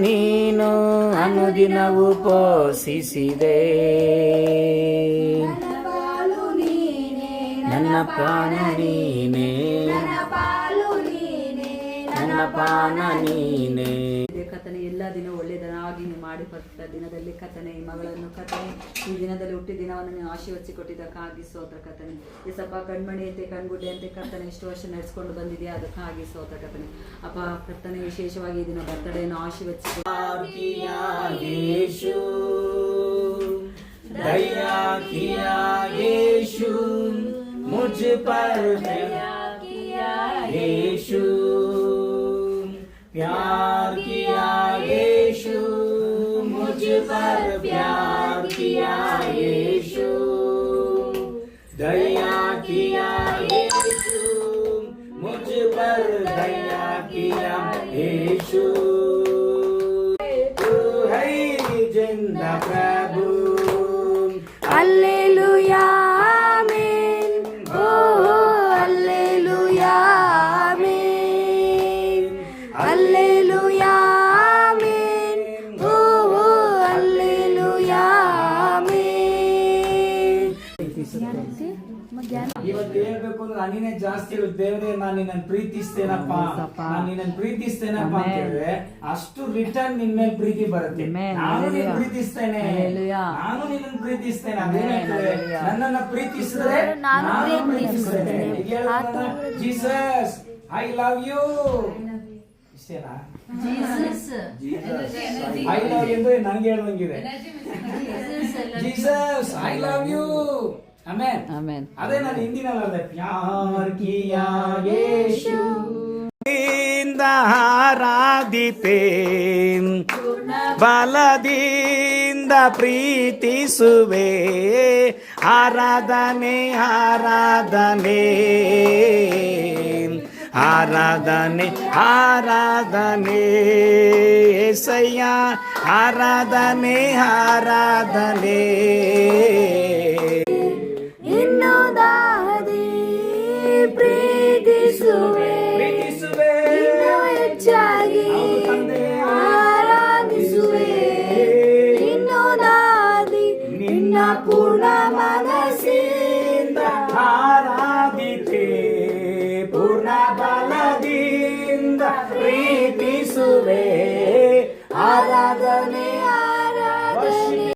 ನೀನು ಅನುದಿನವೂ ಪೋಷಿಸಿದೆ. ನನ್ನ ಪ್ರಾಣ ನೀನೇ, ನನ್ನ ಪಾನ ನೀನೇ. ಕರ್ತನೆ ಎಲ್ಲ ದಿನ ಒಳ್ಳೆಯದಾಗಿ ಮಾಡಿ ಕೊಟ್ಟ ದಿನದಲ್ಲಿ ಕರ್ತನೆ ಈ ಮಗಳನ್ನು ಕರ್ತನೆ ಈ ದಿನದಲ್ಲಿ ಹುಟ್ಟಿದ ದಿನವನ್ನು ನೀವು ಆಶೀರ್ವದಿಸಿ ಕೊಟ್ಟಿದ್ದಕ್ಕಾಗಿ ಸ್ತೋತ್ರ ಕರ್ತನೆ. ಏಸಪ್ಪ ಕಣ್ಮಣಿಯಂತೆ ಕಣ್ಗುಡ್ಡೆಯಂತೆ ಕರ್ತನೆ ಇಷ್ಟು ವರ್ಷ ನಡೆಸ್ಕೊಂಡು ಬಂದಿದೆಯಾ ಅದಕ್ಕಾಗಿ ಸ್ತೋತ್ರ ಕರ್ತನೆ. ಅಪ್ಪ ಕರ್ತನೆ ವಿಶೇಷವಾಗಿ ಈ ದಿನ ಬರ್ತಡೆಯನ್ನು ಆಶೀರ್ವದಿಸಿ मुझ पर दया किया यीशु, प्यार किया यीशु, मुझ पर प्यार किया यीशु, दया किया यीशु, मुझ पर दया किया यीशु. तू है जिंदा प्रभु, हालेलुया. ಇವತ್ತು ಹೇಳ್ಬೇಕು ಅಂದ್ರೆ ನಾನಿನೇ ಜಾಸ್ತಿ ದೇವರೇ ನಾನು ನಿನ್ನನ್ನು ಪ್ರೀತಿಸ್ತೇನಪ್ಪ, ನಾನು ನಿನ್ನನ್ನು ಪ್ರೀತಿಸ್ತೇನಪ್ಪ ಅಂತ ಹೇಳಿದ್ರೆ ಅಷ್ಟು ರಿಟರ್ನ್ ನಿನ್ ಮೇಲೆ ಪ್ರೀತಿ ಬರುತ್ತೆ. ನಾನು ನಿನ್ನ ಪ್ರೀತಿಸ್ತೇನೆ, ನಾನು ನಿನ್ನನ್ನು ಪ್ರೀತಿಸ್ತೇನೆ. ಅದೇನಾಗ್ತದೆ, ನನ್ನನ್ನು ಪ್ರೀತಿಸಿದ್ರೆ ನಾನು ಪ್ರೀತಿಸ್ತೇನೆ. ಜೀಸಸ್ ಐ ಲವ್ ಯು, ಇಷ್ಟೇನಾ? ಐ ಲವ್ ಯು ಅಂದ್ರೆ ನನಗೆ ಹೇಳ್ದಂಗಿದೆ. Jesus I love you. Amen amen. ಅದೇ ನಾನು ಹಿಂದಿನಲ್ಲಿ ಅಲ್ಲ, ಪ್ಯಾರ್ ಕಿಯಾ ಯೇಶು ಇಂದ ಆರಾಧಿಪೆ, ಬಲದಿಂದ ಪ್ರೀತಿಸುವೆ. ಆರಾಧನೆ ಆರಾಧನೆ ಆರಾಧನೆ ಆರಾಧನೆ ಏಸಯ್ಯ, ಆರಾಧನೆ ಆರಾಧನೆ. ಪ್ರೀತಿಸುವೆ ಹೆಚ್ಚಾಗಿ ಆರಾಧಿಸುವೆ. ಇನ್ನೊಂದಾದಿ ನಿನ್ನ ಪೂರ್ಣ ಮನಸ್ಸಿಂದ ಆರಾಧಿತೆ, ಪೂರ್ಣ ಬಲದಿಂದ ಪ್ರೀತಿಸುವೆ. ಆರಾಧನೆ